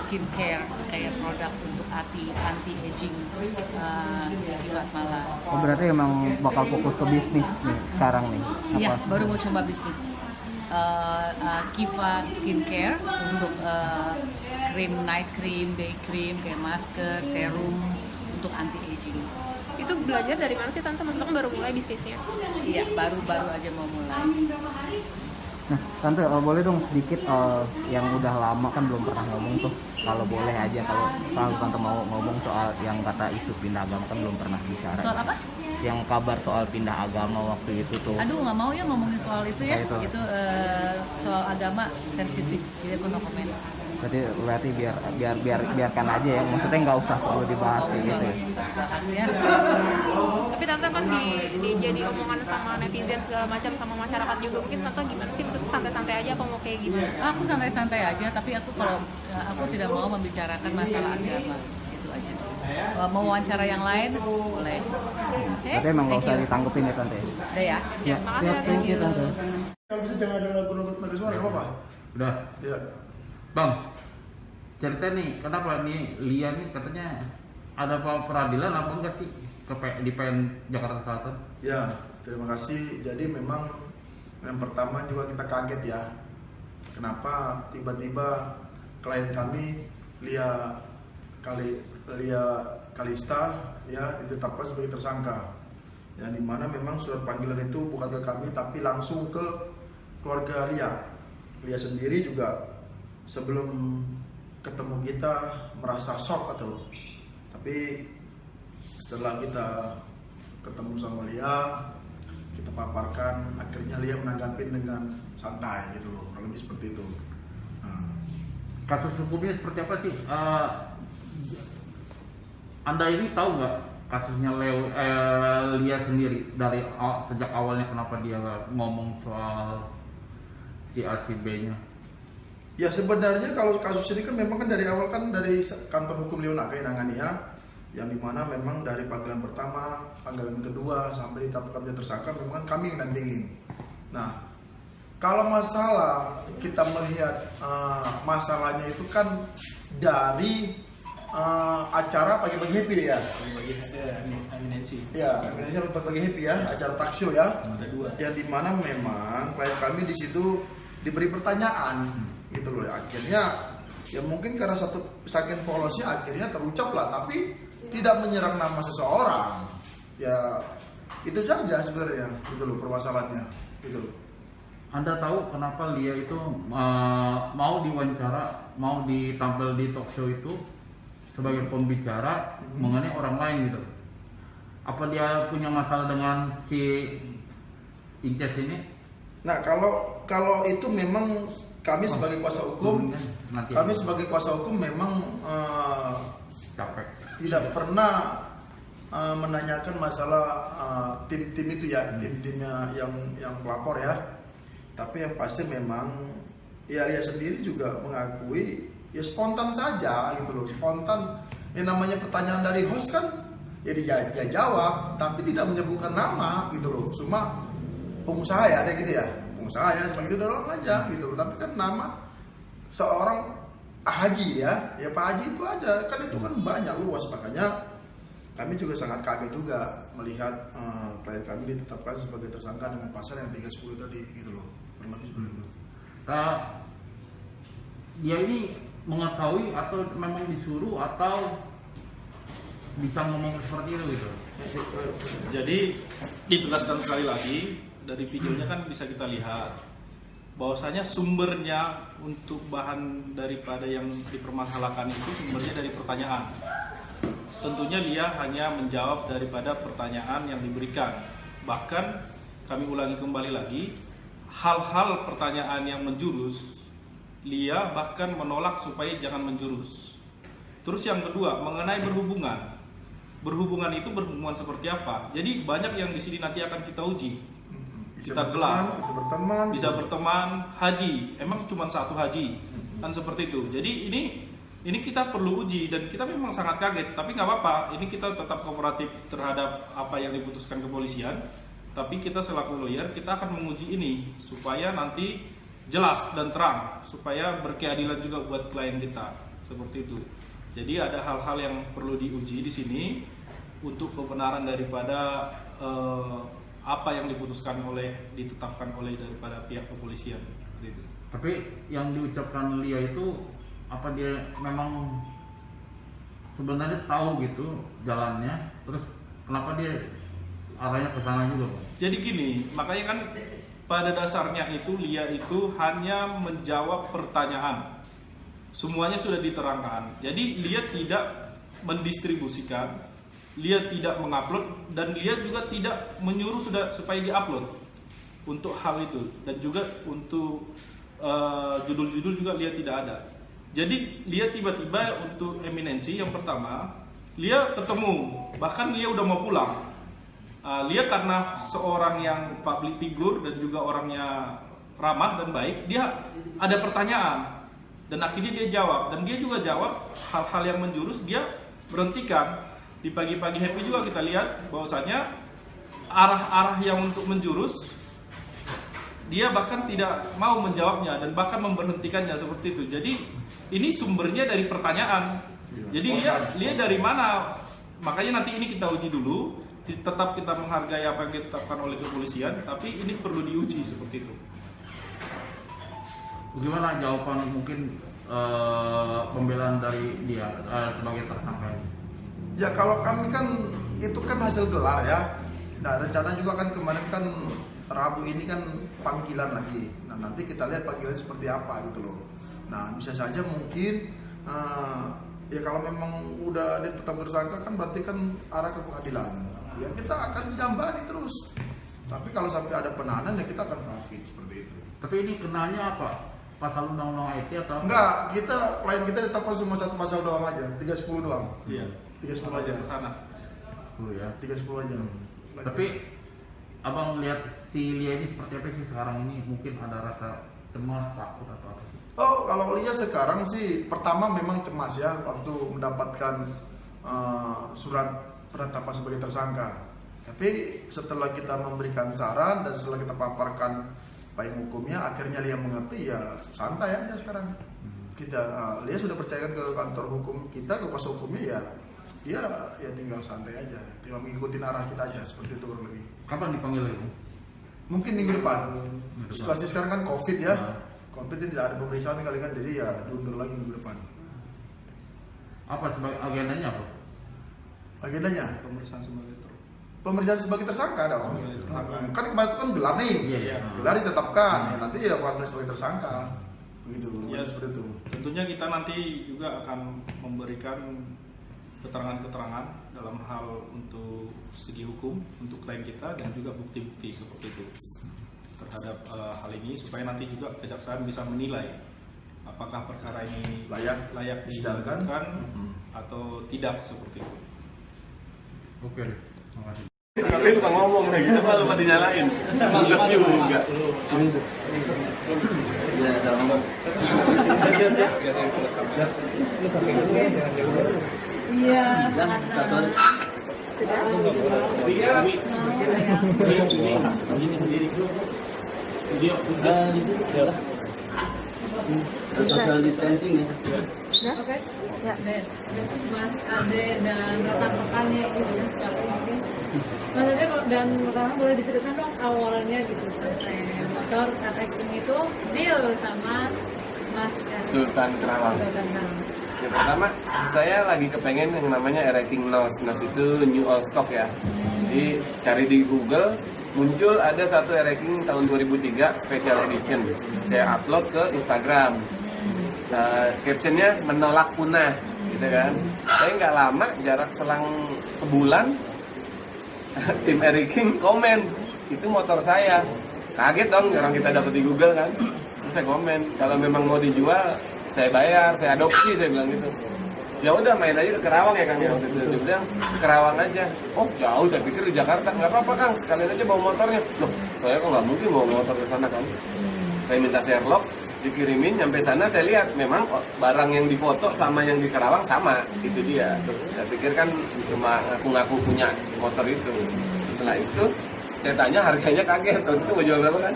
E: skincare kayak produk untuk anti aging di Fatmala.
F: Oh, berarti emang bakal fokus ke bisnis nih sekarang nih?
E: Iya, baru mau coba bisnis. Kiva Skincare untuk krim, night cream, day cream, kayak masker, serum untuk anti aging.
G: Itu belajar dari mana sih Tante? Maksudnya kan baru mulai bisnisnya?
E: Iya, baru aja mau mulai.
F: Nah, Tante boleh dong sedikit yang udah lama kan belum pernah ngomong tuh. Kalau boleh aja kalau Tante mau ngomong soal yang kata isu pindah agama kan belum pernah bicara.
E: Soal apa?
F: Yang kabar soal pindah agama waktu itu tuh.
E: Aduh, nggak mau ya ngomongin soal itu ya.
F: Itu.
E: Itu soal agama sensitif, jadi aku no comment.
F: Berarti biarkan aja ya. Maksudnya nggak usah perlu dibahas
E: Nggak
F: gitu
E: usah
F: ya.
E: bahas ya.
G: Tapi Tante kan di jadi omongan sama netizen segala macam sama masyarakat juga, mungkin Tante gimana sih? Santai-santai aja apa mau kayak gimana?
E: Aku santai-santai aja, tapi aku tidak mau membicarakan masalah agama, itu aja. Mau wawancara yang lain boleh.
F: Berarti emang nggak usah ditanggepin ya Tante.
E: Udah ya.
F: Ya, thank you Tante.
H: Kalau bisa jangan ada lagu naga suara, apa-apa?
F: Udah.
H: Iya.
F: Bang, cerita nih, kenapa nih Lia nih katanya ada peradilan apa enggak sih di PN Jakarta Selatan?
H: Ya, terima kasih. Jadi memang yang pertama juga kita kaget ya. Kenapa tiba-tiba klien kami Lia Kalista ya ditetapkan sebagai tersangka. Yang dimana memang surat panggilan itu bukan ke kami tapi langsung ke keluarga Lia. Lia sendiri juga sebelum ketemu kita merasa shock atau, tapi setelah kita ketemu sama Lia, kita paparkan, akhirnya Lia menanggapi dengan santai gitu loh, kurang lebih seperti itu. Nah.
F: Kasus hukumnya seperti apa sih? Anda ini tahu nggak kasusnya Lia sendiri dari sejak awalnya kenapa dia ngomong soal si A si B-nya?
H: Ya sebenarnya kalau kasus ini kan memang kan dari awal kan dari kantor hukum Leonaga yang nangani ya, yang dimana memang dari panggilan pertama, panggilan kedua sampai ditetapkan menjadi tersangka memang kan kami yang dampingin. Nah, kalau masalah kita melihat masalahnya itu kan dari acara pagi-pagi happy ya. Ya, pagi-pagi happy ya, acara talkshow ya. Yang dimana memang klien kami di situ diberi pertanyaan. Gitu loh, akhirnya ya mungkin karena saking polosnya akhirnya terucap lah, tapi tidak menyerang nama seseorang ya, itu saja sebenarnya gitu loh permasalahannya gitu loh.
F: Anda tahu kenapa Lia itu mau diwawancara, mau ditampil di talk show itu sebagai pembicara mengenai orang lain gitu? Apa dia punya masalah dengan si Inces ini?
H: Nah kalau itu memang kami sebagai kuasa hukum, memang tidak pernah menanyakan masalah tim-tim itu ya, tim-timnya yang pelapor ya. Tapi yang pasti memang ya Lia sendiri juga mengakui ya spontan saja gitu loh, spontan. Yang namanya pertanyaan dari host kan ya dia jawab, tapi tidak menyebutkan nama gitu loh. Cuma pengusaha ya ada gitu ya, pengusaha ya cuma gitu doang aja gitu loh. Tapi kan nama seorang Haji ya Pak Haji itu aja kan, itu kan banyak luas. Makanya kami juga sangat kaget juga melihat klien kami ditetapkan sebagai tersangka dengan pasal yang 310 tadi gitu loh, kurang lebih seperti itu.
F: Dia ini mengetahui atau memang disuruh atau bisa ngomong seperti itu gitu?
I: Jadi ditegaskan sekali lagi, dari videonya kan bisa kita lihat bahwasanya sumbernya untuk bahan daripada yang dipermasalahkan itu sumbernya dari pertanyaan. Tentunya dia hanya menjawab daripada pertanyaan yang diberikan. Bahkan kami ulangi kembali lagi, hal-hal pertanyaan yang menjurus, Lia bahkan menolak supaya jangan menjurus. Terus yang kedua, mengenai berhubungan. Berhubungan itu berhubungan seperti apa? Jadi banyak yang di sini nanti akan kita uji. Kita gelar, bisa berteman, haji. Emang cuma satu haji, kan seperti itu. Jadi ini kita perlu uji dan kita memang sangat kaget. Tapi nggak apa-apa. Ini kita tetap kooperatif terhadap apa yang diputuskan kepolisian. Tapi kita selaku lawyer kita akan menguji ini supaya nanti jelas dan terang, supaya berkeadilan juga buat klien kita. Seperti itu. Jadi ada hal-hal yang perlu diuji di sini untuk kebenaran daripada apa yang diputuskan ditetapkan oleh daripada pihak kepolisian. Gitu.
F: Tapi yang diucapkan Lia itu apa dia memang sebenarnya tahu gitu jalannya, terus kenapa dia arahnya ke sana juga, Pak?
I: Jadi gini, makanya kan pada dasarnya itu Lia itu hanya menjawab pertanyaan. Semuanya sudah diterangkan. Jadi Lia tidak mendistribusikan, Lia tidak mengupload, dan Lia juga tidak menyuruh supaya diupload untuk hal itu, dan juga untuk judul-judul juga Lia tidak ada. Jadi Lia tiba-tiba untuk eminensi yang pertama Lia ketemu, bahkan Lia udah mau pulang. Lia karena seorang yang public figure dan juga orangnya ramah dan baik, dia ada pertanyaan dan akhirnya dia jawab, dan dia juga jawab hal-hal yang menjurus dia berhentikan. Di pagi-pagi happy juga kita lihat bahwasanya arah-arah yang untuk menjurus dia bahkan tidak mau menjawabnya dan bahkan memberhentikannya seperti itu. Jadi ini sumbernya dari pertanyaan. Jadi Lia dari mana? Makanya nanti ini kita uji dulu. Tetap kita menghargai apa yang ditetapkan oleh kepolisian, tapi ini perlu diuji seperti itu.
F: Gimana jawaban mungkin pembelaan dari dia sebagai tersangka ini?
H: Ya kalau kami kan itu kan hasil gelar ya. Nah rencana juga kan kemarin kan Rabu ini kan panggilan lagi. Nah nanti kita lihat panggilan seperti apa gitu loh. Nah bisa saja mungkin ya kalau memang udah tetap tersangka kan berarti kan arah ke pengadilan. Ya kita akan sidang terus. Tapi kalau sampai ada penahanan ya kita akan praktik seperti itu.
F: Tapi ini kenanya apa? Pasal undang-undang IT atau?
H: Enggak, klien kita ditetapkan cuma satu pasal doang aja, 310 doang.
I: Iya.
H: 310 aja
I: ke sana.
H: Ya, 310 aja.
F: Tapi abang lihat si Lia ini seperti apa sih sekarang ini? Mungkin ada rasa cemas, takut atau apa sih?
H: Oh, kalau Lia sekarang sih pertama memang cemas ya waktu mendapatkan surat penetapan sebagai tersangka. Tapi setelah kita memberikan saran dan setelah kita paparkan payung hukumnya, akhirnya Lia mengerti ya santai aja sekarang. Kita Lia sudah percayakan ke kantor hukum kita, ke kuasa hukumnya ya tinggal santai aja, tinggal mengikuti arah kita aja seperti itu kurang lebih.
F: Kapan dipanggil lagi?
H: Mungkin minggu depan. Situasi sekarang kan COVID ya. COVID ini tidak ada pemeriksaan kali kan, jadi ya diundur lagi minggu depan.
F: Apa sebagai agendanya apa?
H: Agendanya? Pemeriksaan sebagai tersangka dong. Kan kemarin itu kan gelar nih.
F: Iya.
H: Gelar ditetapkan. Ya, nanti ya pemeriksaan sebagai tersangka. Begitu.
I: Ya,
H: seperti itu.
I: Tentunya kita nanti juga akan memberikan keterangan-keterangan dalam hal untuk segi hukum untuk klien kita dan juga bukti-bukti seperti itu terhadap hal ini supaya nanti juga kejaksaan bisa menilai apakah perkara ini layak disidangkan atau tidak seperti itu.
F: Oke, terima kasih.
J: Tapi lupa ngomong lagi, apa lupa dinyalain? Enggak juga.
E: Iya, karena
J: social distancing ya.
E: Oke. Ya. Mas Ade dan rekan-rekannya gitu kan sekarang. Mas Ade dan rekan boleh diceritakan dong awalnya gitu sampai motor RX ini tuh deal sama Mas
J: Sultan Kerawang. Ya, pertama saya lagi kepengen yang namanya Erating Nos. Nos itu new all stock ya. Jadi cari di Google muncul ada satu Erating tahun 2003 special edition. Saya upload ke Instagram. Captionnya menolak punah, gitu kan. Saya nggak lama, jarak selang sebulan, tim Erating komen itu motor saya. Kaget dong, orang kita dapat di Google kan. Terus saya komen, kalau memang mau dijual saya bayar, saya adopsi, saya bilang gitu. Ya udah main aja ke Kerawang ya Kang ya, waktu itu dia bilang ke Kerawang aja. Oh jauh, saya pikir di Jakarta. Nggak apa-apa Kang, sekalian aja bawa motornya. Loh, saya kok nggak mungkin bawa motor ke sana kan. Saya minta Sherlock, dikirimin, nyampe sana saya lihat memang barang yang difoto sama yang di Kerawang sama, itu dia. Saya pikir kan cuma ngaku-ngaku punya motor itu. Setelah itu saya tanya harganya, kaget. Waktu itu mau jual berapa kan?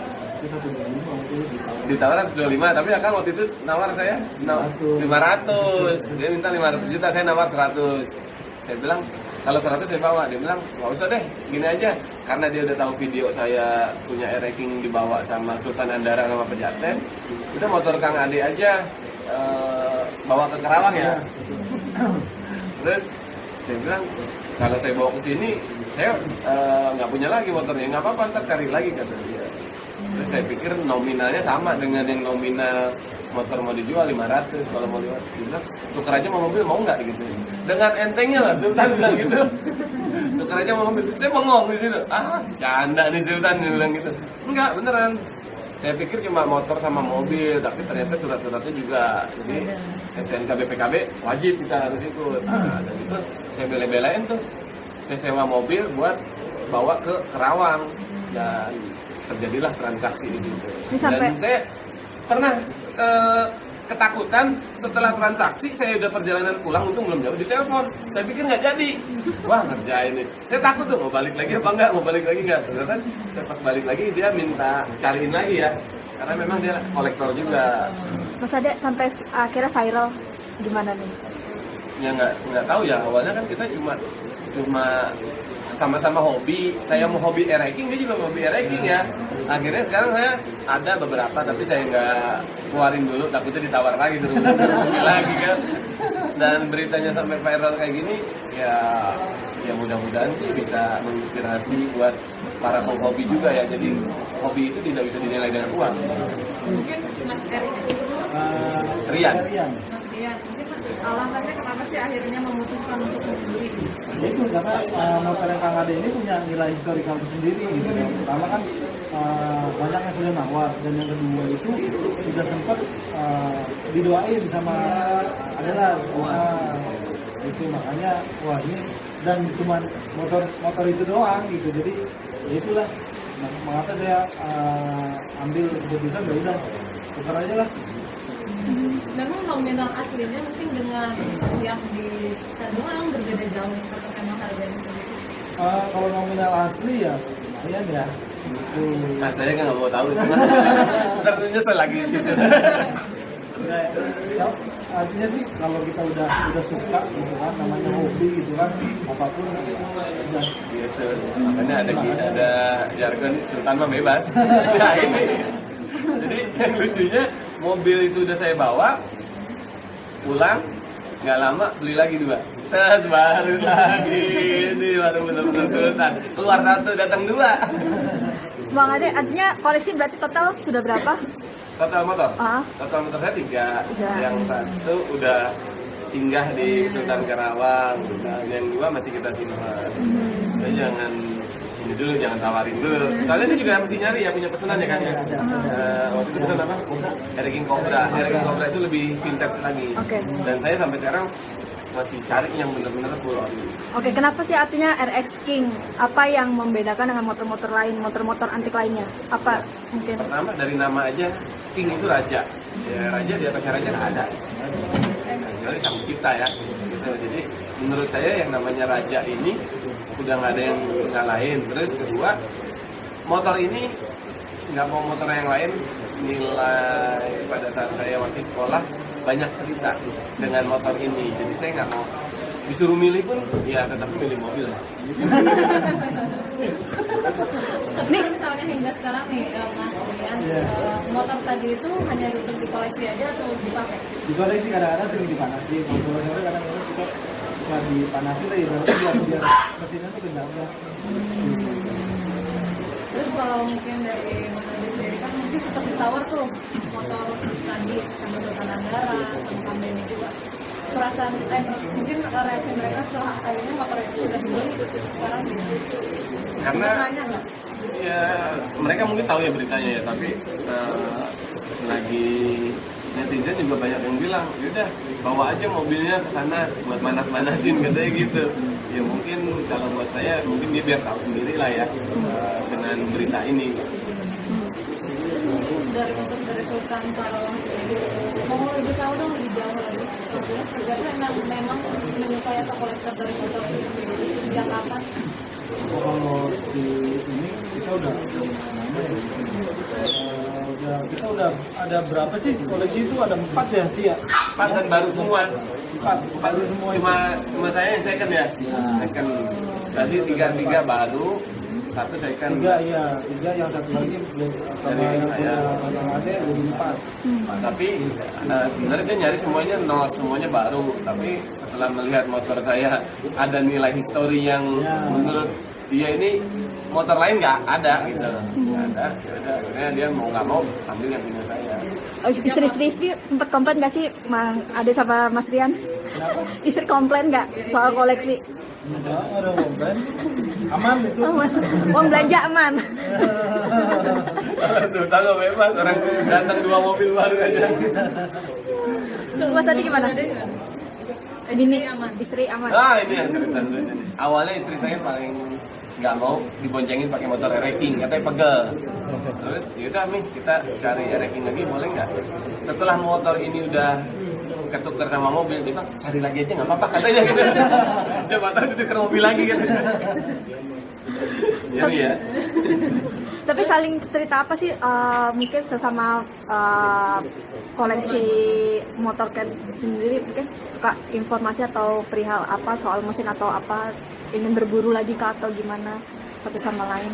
J: Ditawaran 125, tapi Akang waktu itu nawar saya 500. Dia minta 500 juta, saya nawar 100. Saya bilang kalau 100 saya bawa. Dia bilang nggak usah deh, gini aja. Karena dia udah tahu video saya punya Erating dibawa sama Sultan Andara sama Pejaten. Udah motor Kang Ade aja bawa ke Kerawang ya. Terus saya bilang kalau saya bawa ke sini saya nggak punya lagi motornya. Nggak apa-apa, ntar cari lagi kata dia. Terus saya pikir nominalnya sama dengan yang nominal motor mau dijual 500, kalau mau lewat dia bilang tuker aja mau mobil, mau nggak gitu. Dengan entengnya lah Sultan bilang gitu. Tuker aja mau mobil. Saya bengong di situ. Canda nih Sultan, dia bilang gitu. Enggak, beneran. Saya pikir cuma motor sama mobil, tapi ternyata surat-suratnya juga. Jadi SNK BPKB wajib kita harus ikut. Nah, dan itu saya bela-belain tuh. Saya sewa mobil buat bawa ke Kerawang dan terjadilah transaksi itu. Dan saya pernah ketakutan setelah transaksi, saya udah perjalanan pulang, untung belum jauh, ditelepon. Saya pikir nggak jadi. Wah ngerjain nih. Saya takut tuh mau balik lagi apa enggak, mau balik lagi nggak. Ternyata saya pas balik lagi dia minta cariin lagi ya, karena memang dia kolektor juga.
A: Mas Ade sampai akhirnya viral gimana nih?
J: Ya nggak tahu ya, awalnya kan kita cuma sama-sama hobi. Saya mau hobi Erating, dia juga hobi Erating ya. Akhirnya sekarang saya ada beberapa, tapi saya nggak keluarin dulu, takutnya ditawar lagi terus lagi kan. Dan beritanya sampai viral kayak gini, ya mudah-mudahan sih bisa menginspirasi buat para penghobi juga ya. Jadi hobi itu tidak bisa dinilai dengan uang.
E: mungkin Mas Erik
J: Rian.
E: Mas Rian, mungkin alasannya kenapa sih akhirnya memutuskan untuk membeli?
K: Itu karena motor yang Kang Ade ini punya nilai historikal tersendiri gitu. Yang pertama kan banyak yang sudah nawar, dan yang kedua itu sudah sempat didoain sama adalah itu, makanya wah ini, dan cuma motor itu doang gitu. Jadi ya itulah mengapa saya ambil keputusan, ya udah tukar aja lah.
E: Memang nominal aslinya mungkin dengan yang di Sandungan berbeda jauh untuk emang harganya segitu.
K: Kalau nominal asli ya lumayan ya. Itu.
J: Nah, saya kan nggak mau tahu. Ntar nyesel lagi di situ.
K: Ya, artinya sih kalau kita udah suka gitu kan, namanya hobi gitu kan, apapun udah
J: Gitu. Makanya ada jargon Sultan mah bebas. Nah ini. Jadi yang lucunya mobil itu udah saya bawa, pulang nggak lama beli lagi 2. Terus baru lagi ini baru benar-benar Sultan. Keluar 1 datang 2.
A: Bang Ade, artinya koleksi berarti total sudah berapa?
J: Total motor? Total motor saya 3. Yang 1 udah singgah di Sultan Kerawang, dan yang 2 masih kita simpan. Saya jangan ini dulu, jangan tawarin dulu. Soalnya ini juga mesti nyari ya, punya pesanan ya kan ya. Waktu itu pesan apa? Erating Cobra. Erating Cobra itu lebih vintage lagi. Dan saya sampai sekarang masih cari yang benar-benar full ori.
L: Oke, kenapa sih artinya RX King? Apa yang membedakan dengan motor-motor lain, motor-motor antik lainnya? Apa mungkin?
J: Pertama dari nama aja, King itu raja. Ya raja di atasnya raja nggak ada. Kecuali sang pencipta ya. Gitu. Jadi menurut saya yang namanya raja ini udah nggak ada yang ngalahin. Terus kedua, motor ini nggak mau motor yang lain. Nilai pada saat saya masih sekolah banyak cerita dengan motor ini. Jadi saya nggak mau disuruh milih pun ya tetap milih mobil.
D: Tapi misalnya hingga sekarang nih Mas Rian, motor tadi itu hanya untuk dikoleksi aja atau dipakai?
K: Dikoleksi kadang-kadang sering dipanasi, kalau sore kadang-kadang kita suka dipanasi lah ya, biar mesinnya tuh gendangnya.
D: Terus kalau mungkin dari Mas Adi sendiri kan mungkin seperti tower tuh motor tadi sama Sultan Anggara sama Kambeni juga perasaan mungkin reaksi mereka setelah akhirnya motor itu sudah dibeli sekarang
J: Karena
D: nanya nggak?
J: ya mereka mungkin tahu ya beritanya ya, tapi lagi netizen juga banyak yang bilang yaudah bawa aja mobilnya ke sana buat manas-manasin katanya gitu. Ya mungkin kalau buat saya mungkin dia biar tahu sendiri lah ya dengan berita ini.
D: Dari untuk dari Sultan Sarawak sendiri mau lebih tahu dong lebih jauh lagi sebenarnya memang menyukai atau kolektor dari motor itu sendiri sejak kapan?
K: Kalau di ini kita udah lama ya. Kita udah ada berapa sih koleksi itu ada 4 ya sih ya?
J: 4 dan baru semua.
K: 4 baru semua.
J: Cuma saya yang second ya. Second. Tadi 3 baru, 1 second.
K: 3 iya, 3 yang satu lagi sama yang punya ada jadi 4.
J: Tapi sebenarnya dia nyari semuanya nol, semuanya baru. Tapi setelah melihat motor saya ada nilai histori yang menurut dia ini motor lain nggak ada gitu, nggak ada. Akhirnya dia mau nggak mau ambil yang punya saya.
L: Istri sempat komplain nggak sih Ade sama Mas Rian? Istri komplain nggak soal koleksi?
K: Enggak ada komplain. Aman itu.
L: Uang belanja aman.
J: Tuh tahu bebas orang datang 2 mobil baru aja.
L: Mas Adi gimana? Bini aman, istri aman.
J: Ini yang cerita lucunya. Awalnya istri saya paling nggak mau diboncengin pakai motor racing, katanya pegel. Terus yaudah nih kita cari racing lagi boleh nggak? Setelah motor ini udah ketukar sama mobil, dia bilang cari lagi aja nggak apa-apa katanya gitu. Coba tahu ditukar mobil lagi gitu. Jadi ya.
L: Tapi saling cerita apa sih mungkin sesama koleksi motor kan sendiri mungkin suka informasi atau perihal apa soal mesin atau apa ingin berburu lagi kah atau gimana satu sama lain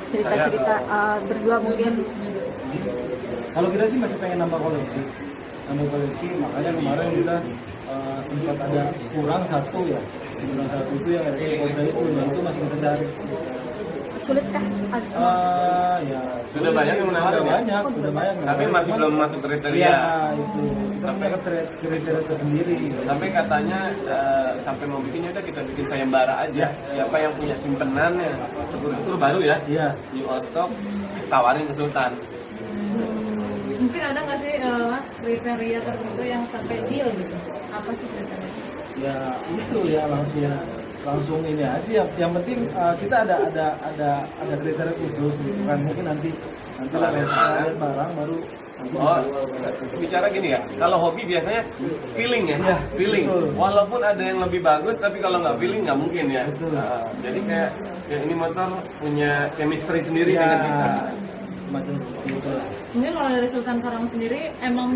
L: cerita-cerita berdua mungkin.
K: Kalau kita sih masih pengen nambah koleksi, makanya kemarin kita sempat ada kurang 1 ya, kurang 1 itu yang ada itu masih kita cari.
L: Sulit kah?
K: Ya
J: sudah banyak yang menawarkan ya?
K: Sudah banyak.
J: Tapi masih belum masuk kriteria.
K: Iya, itu. Sampai kriteria tersendiri.
J: Tapi katanya sampai mau bikinnya udah kita bikin sayembara aja. Siapa yang punya simpenannya seluruh baru ya? Iya. New old stock tawarin ke Sultan.
D: Mungkin ada nggak sih Mas kriteria tertentu yang sampai deal gitu? Apa sih kriteria?
K: Ya itu ya langsung ini aja. Yang penting kita ada kriteria khusus gitu kan. Mungkin nanti lah lihat barang baru.
J: Bicara gini ya, kalau hobi biasanya feeling ya, feeling. Betul. Walaupun ada yang lebih bagus, tapi kalau nggak feeling nggak mungkin ya. Jadi kayak ini motor punya chemistry sendiri dengan kita.
K: Macam gitu.
D: Mungkin kalau dari Sultan Sarawak sendiri emang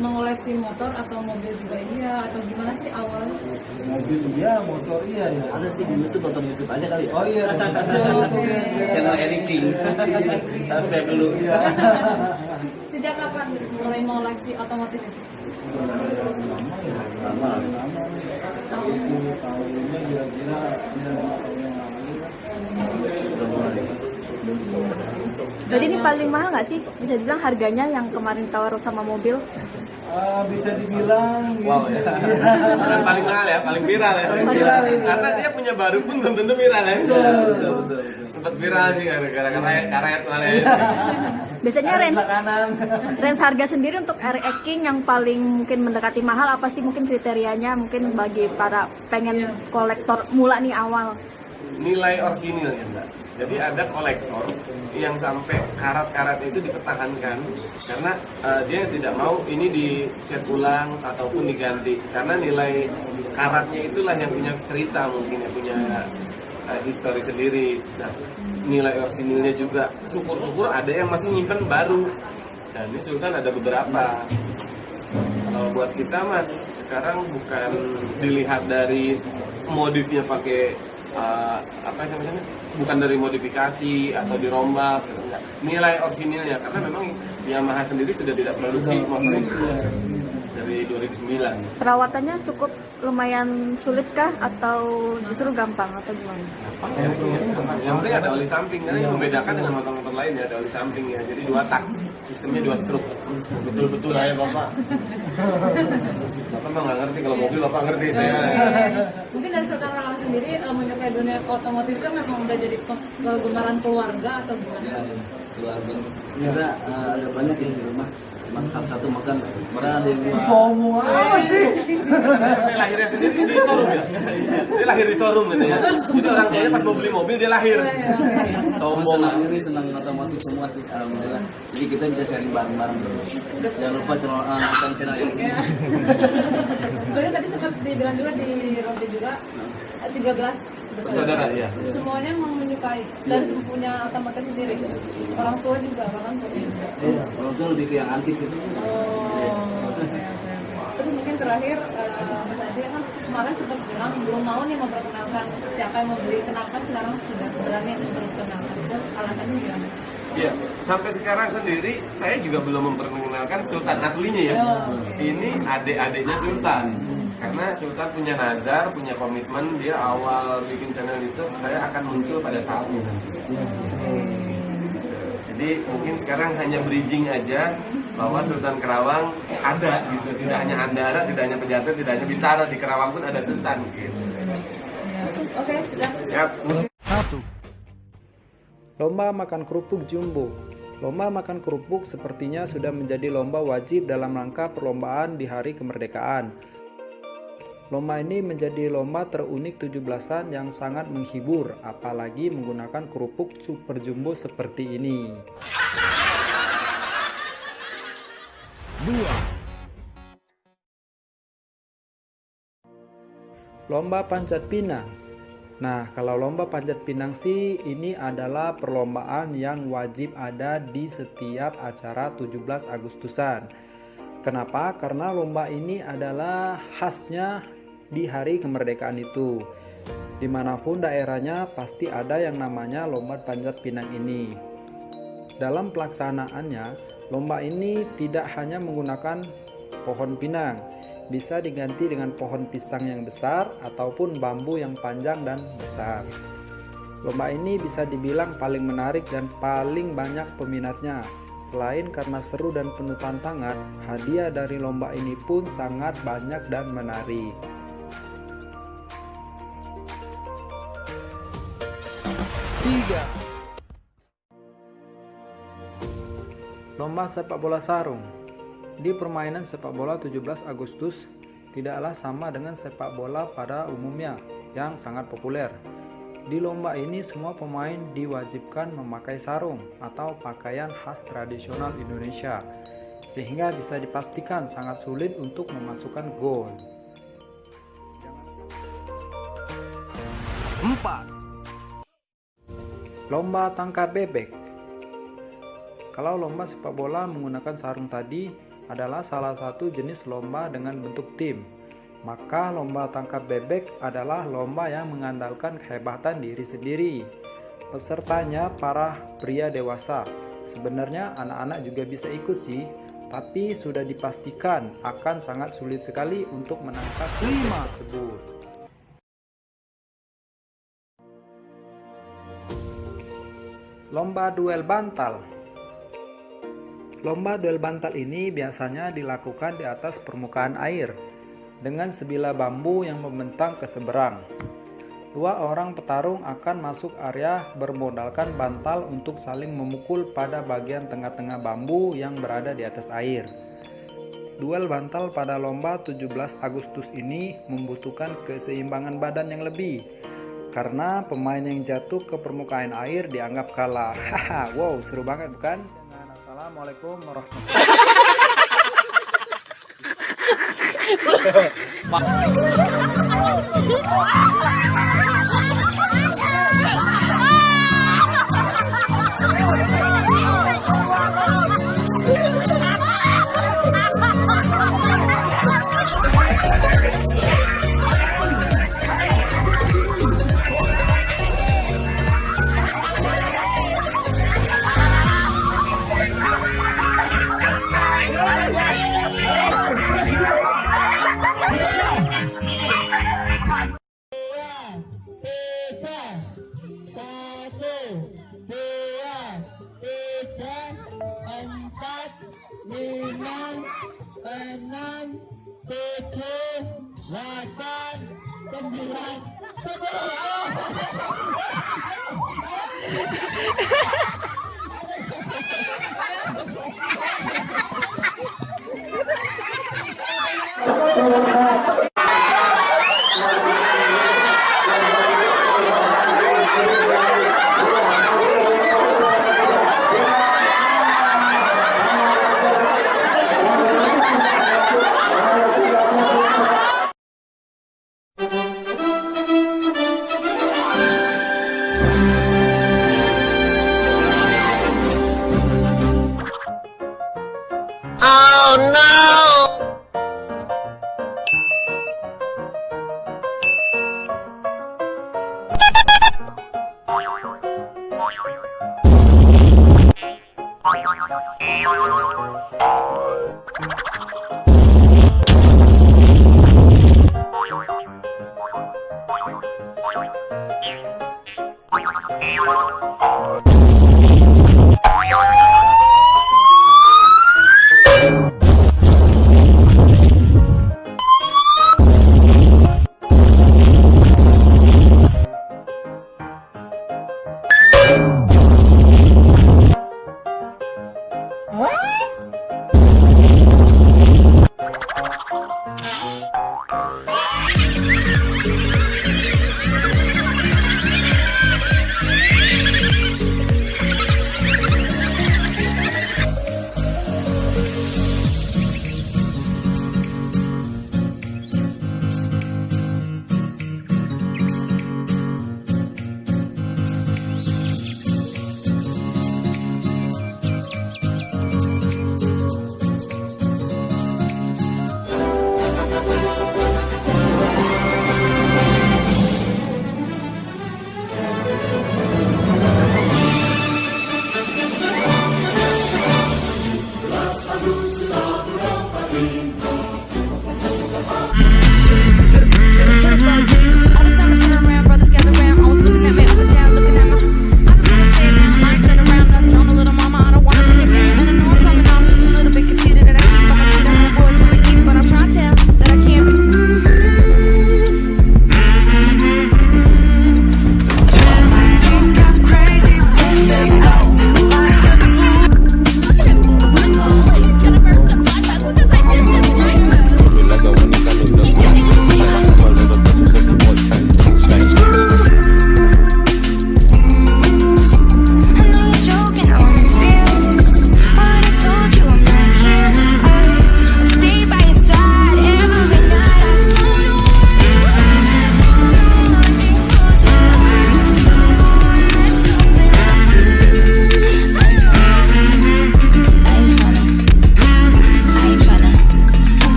D: mengoleksi motor atau mobil juga iya atau gimana sih awalnya?
K: Mobil iya, motor iya ya. Ada sih di YouTube, nonton YouTube aja kali ya. Oh iya.
J: Channel Eric King. Sampai dulu.
D: Sejak kapan mulai mengoleksi otomotif?
K: Lama. Tahunnya kira-kira 5 tahun yang lalu.
L: Jadi ini paling mahal nggak sih? Bisa dibilang harganya yang kemarin ditawar sama mobil?
K: Bisa dibilang
J: wow ya. Dan paling mahal ya, paling viral ya.
K: Paling viral ini.
J: Karena dia punya baru pun belum tentu viral ya.
K: Betul.
J: Sempat viral sih gara-gara karet kemarin.
L: Biasanya range harga sendiri untuk RX King yang paling mungkin mendekati mahal apa sih mungkin kriterianya mungkin bagi para pengen kolektor mula nih awal?
J: Nilai orisinilnya Mbak. Jadi ada kolektor yang sampai karat-karat itu dipertahankan karena dia tidak mau ini dicat ulang ataupun diganti karena nilai karatnya itulah yang punya cerita mungkin yang punya histori sendiri. Nah, nilai orisinilnya juga syukur-syukur ada yang masih nyimpen baru. Dan ini Sultan ada beberapa. Kalau buat kita mas sekarang bukan dilihat dari modifnya pakai apa namanya, bukan dari modifikasi atau dirombak gitu, enggak. Nilai orisinilnya karena memang Yamaha sendiri sudah tidak produksi motor itu dari 2009.
L: Perawatannya cukup lumayan sulit kah atau justru gampang atau gimana?
J: Yang penting ada oli samping karena yang membedakan dengan motor-motor lain ya ada oli samping ya, jadi 2 tak, sistemnya 2 stroke. Betul-betul aja Bapak. Bapak mah nggak ngerti, kalau mobil Bapak ngerti saya.
D: Mungkin dari Sultan Rawang sendiri menyukai dunia otomotif itu memang udah jadi kegemaran keluarga atau gimana?
M: Keluarga. Karena ada banyak yang di rumah. Cuma satu makan berada di luar.
K: Semua sih.
J: Dia lahirnya sendiri di showroom ya. Dia lahir di showroom gitu ya. Jadi orang tuanya pas mau beli mobil dia lahir.
M: Sombong. Senang otomotif semua sih alhamdulillah. Jadi kita bisa sharing bareng-bareng. Jangan lupa nonton channel ini.
D: Kemudian tadi sempat dibilang juga di Roti juga 13
J: saudara ya.
D: Semuanya menyukai dan punya otomotif sendiri. Orang tua juga, orang tua.
M: Iya, orang tua lebih ke yang antik gitu.
D: Terus mungkin terakhir Mas Adi kan kemarin sempat bilang belum mau nih memperkenalkan siapa yang mau beli, kenapa sekarang sudah berani memperkenalkan, itu alasannya gimana?
J: Iya, sampai sekarang sendiri saya juga belum memperkenalkan Sultan aslinya ya. Ini adik-adiknya Sultan. Karena Sultan punya nazar, punya komitmen, dia awal bikin channel itu saya akan muncul pada saat ini. Jadi mungkin sekarang hanya bridging aja bahwa Sultan Kerawang ada gitu, tidak hanya Andara, tidak hanya Pejaten, tidak hanya Bintaro, di Kerawang pun ada Sultan gitu.
D: Oke, sudah.
J: Siap.
N: 1. Lomba makan kerupuk jumbo. Lomba makan kerupuk sepertinya sudah menjadi lomba wajib dalam rangka perlombaan di Hari Kemerdekaan. Lomba ini menjadi lomba terunik 17-an yang sangat menghibur, apalagi menggunakan kerupuk super jumbo seperti ini. 2. Lomba panjat pinang. Nah, kalau lomba panjat pinang sih, ini adalah perlombaan yang wajib ada di setiap acara 17 Agustusan. Kenapa? Karena lomba ini adalah khasnya di Hari Kemerdekaan itu. Dimanapun daerahnya pasti ada yang namanya lomba panjat pinang ini. Dalam pelaksanaannya, lomba ini tidak hanya menggunakan pohon pinang, bisa diganti dengan pohon pisang yang besar ataupun bambu yang panjang dan besar. Lomba ini bisa dibilang paling menarik dan paling banyak peminatnya. Selain karena seru dan penuh tantangan, hadiah dari lomba ini pun sangat banyak dan menarik. 3. Lomba sepak bola sarung. Di permainan sepak bola 17 Agustus tidaklah sama dengan sepak bola pada umumnya yang sangat populer. Di lomba ini semua pemain diwajibkan memakai sarung atau pakaian khas tradisional Indonesia, sehingga bisa dipastikan sangat sulit untuk memasukkan gol. 4. Lomba tangkap bebek. Kalau lomba sepak bola menggunakan sarung tadi adalah salah satu jenis lomba dengan bentuk tim, maka lomba tangkap bebek adalah lomba yang mengandalkan kehebatan diri sendiri. Pesertanya para pria dewasa. Sebenarnya anak-anak juga bisa ikut sih, tapi sudah dipastikan akan sangat sulit sekali untuk menangkap 5 tersebut. Lomba duel bantal. Lomba duel bantal ini biasanya dilakukan di atas permukaan air dengan sebilah bambu yang membentang ke seberang. Dua orang petarung akan masuk area bermodalkan bantal untuk saling memukul pada bagian tengah-tengah bambu yang berada di atas air. Duel bantal pada lomba 17 Agustus ini membutuhkan keseimbangan badan yang lebih, karena pemain yang jatuh ke permukaan air dianggap kalah. Haha, wow, seru banget bukan? Assalamualaikum warahmatullahi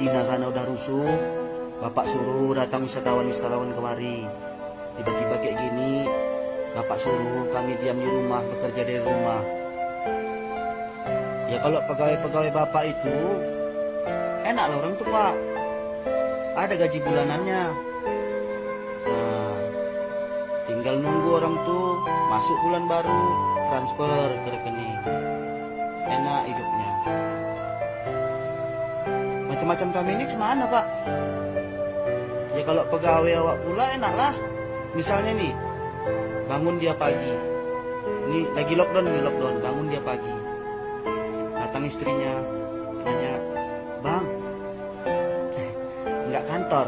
O: Cina sana udah rusuh, bapak suruh datang wisatawan kemari. Tiba-tiba kayak gini, bapak suruh kami diam di rumah, bekerja dari rumah. Ya kalau pegawai-pegawai bapak itu enak loh orang tuh pak, ada gaji bulanannya. Nah, tinggal nunggu orang tuh masuk bulan baru, transfer ke rekening. Enak hidupnya. Macam-macam kami ini gimana pak? Ya kalau pegawai awak pula enak lah. Misalnya nih, bangun dia pagi. Ini lagi lockdown, bangun dia pagi. Datang istrinya, tanya, "Bang, nggak kantor?"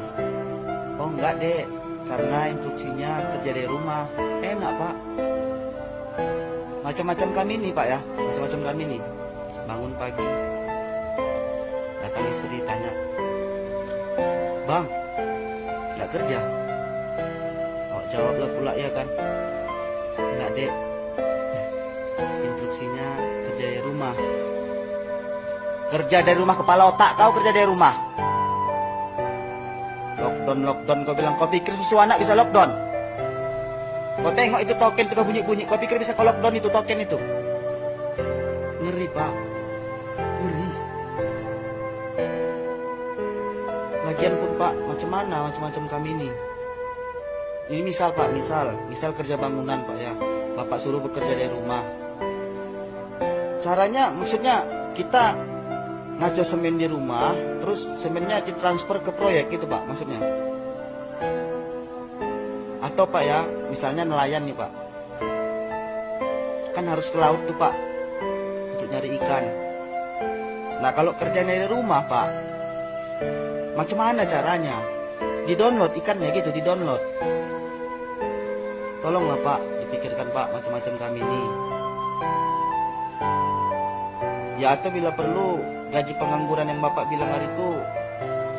O: "Oh nggak dek, karena instruksinya kerja dari rumah." Enak pak. Macam-macam kami nih pak ya, macam-macam kami nih. Bangun pagi, datang istri tanya, "Bang, nggak kerja?" Oh jawablah pula ya kan, "Nggak dek, instruksinya kerja dari rumah." Kerja dari rumah, kepala otak kau kerja dari rumah. Lockdown kau bilang, kau pikir susu anak bisa lockdown? Kau tengok itu token itu bunyi-bunyi, kau pikir bisa kau lockdown itu token itu? Ngeri pak, ngeri. Lagian pun pak, macam-macam kami ini. Ini misal pak, misal kerja bangunan pak ya, bapak suruh bekerja dari rumah. Caranya maksudnya kita ngaco semen di rumah, terus semennya ditransfer ke proyek gitu pak maksudnya. Atau pak ya, misalnya nelayan nih pak, kan harus ke laut tuh pak untuk nyari ikan. Nah kalau kerja dari rumah pak, macam mana caranya? Di-download ikannya gitu, di-download. Tolonglah pak, dipikirkan pak macam-macam kami ini. Ya atau bila perlu gaji pengangguran yang bapak bilang hari itu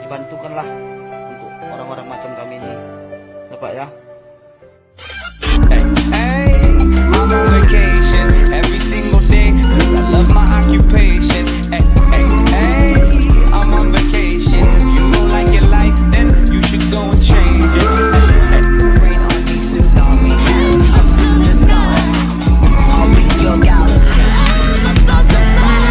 O: dibantukanlah untuk orang-orang macam kami ini, ya pak ya.
P: I'm on vacation every single day 'cause I love my occupation. I'm on vacation. If you don't like your life, then you should go and change it. Rain on me, tsunami, up to the sky. I'll be your galaxy. I'm about to fly.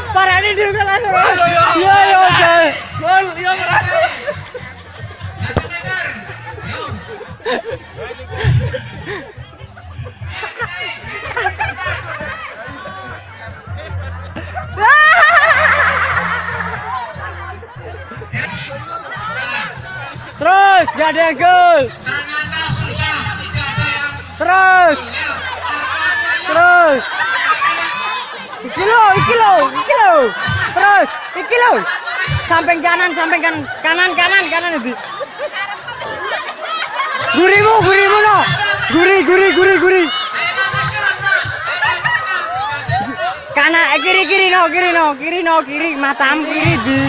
Q: Parani juga langsung. Iya, gol, iya berhasil. Terus, gak ada gol. Terus. Iki lo. Terus, iki lo. Samping kanan itu. Gurimu no. Guri. Kanan, kiri, matamu kiri di.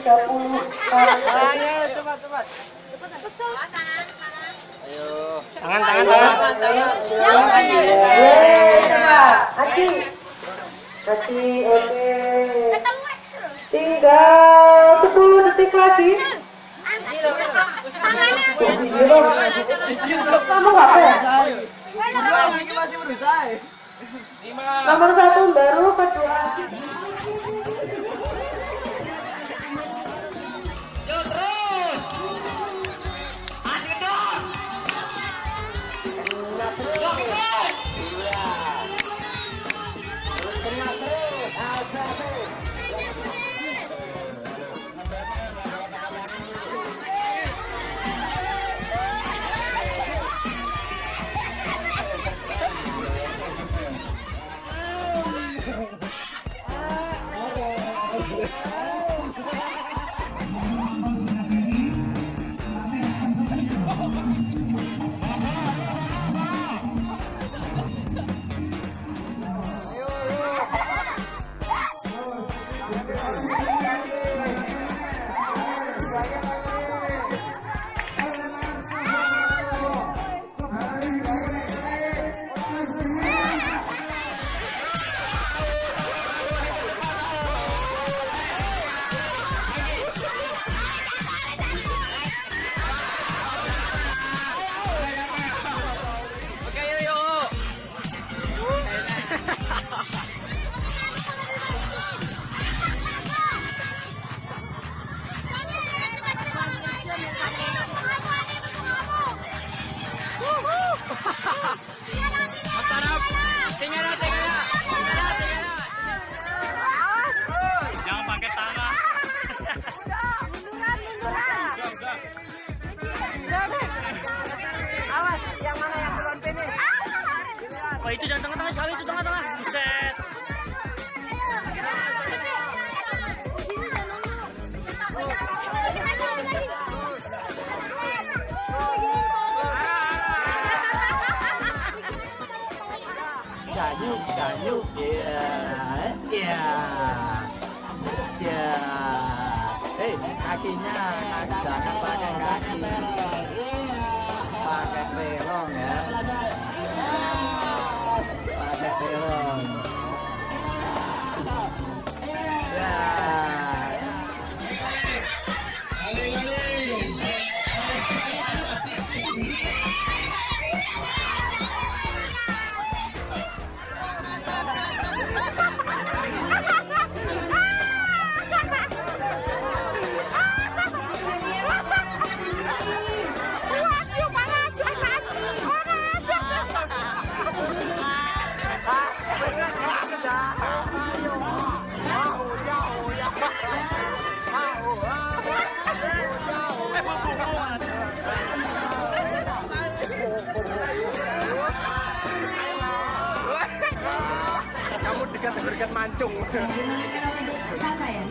Q: Ayo, cepat. Ayo. Tangan.
R: Kasih, oke. Tinggal 10 detik lagi. Kamu nggak apa? Nomor 1 baru, kedua.
P: Jangan pakai tangan.
Q: Awas, yang mana yang belum finish?
P: Oh itu jangan tengah-tengah, Sawi itu tengah-tengah. Buset.
C: Gayung, ya. Kakinya jangan pakai kaki, pakai terong ya. Pakai terong. Ya.
Q: Kamu dekat-dekat mancung.
S: Sasa ya?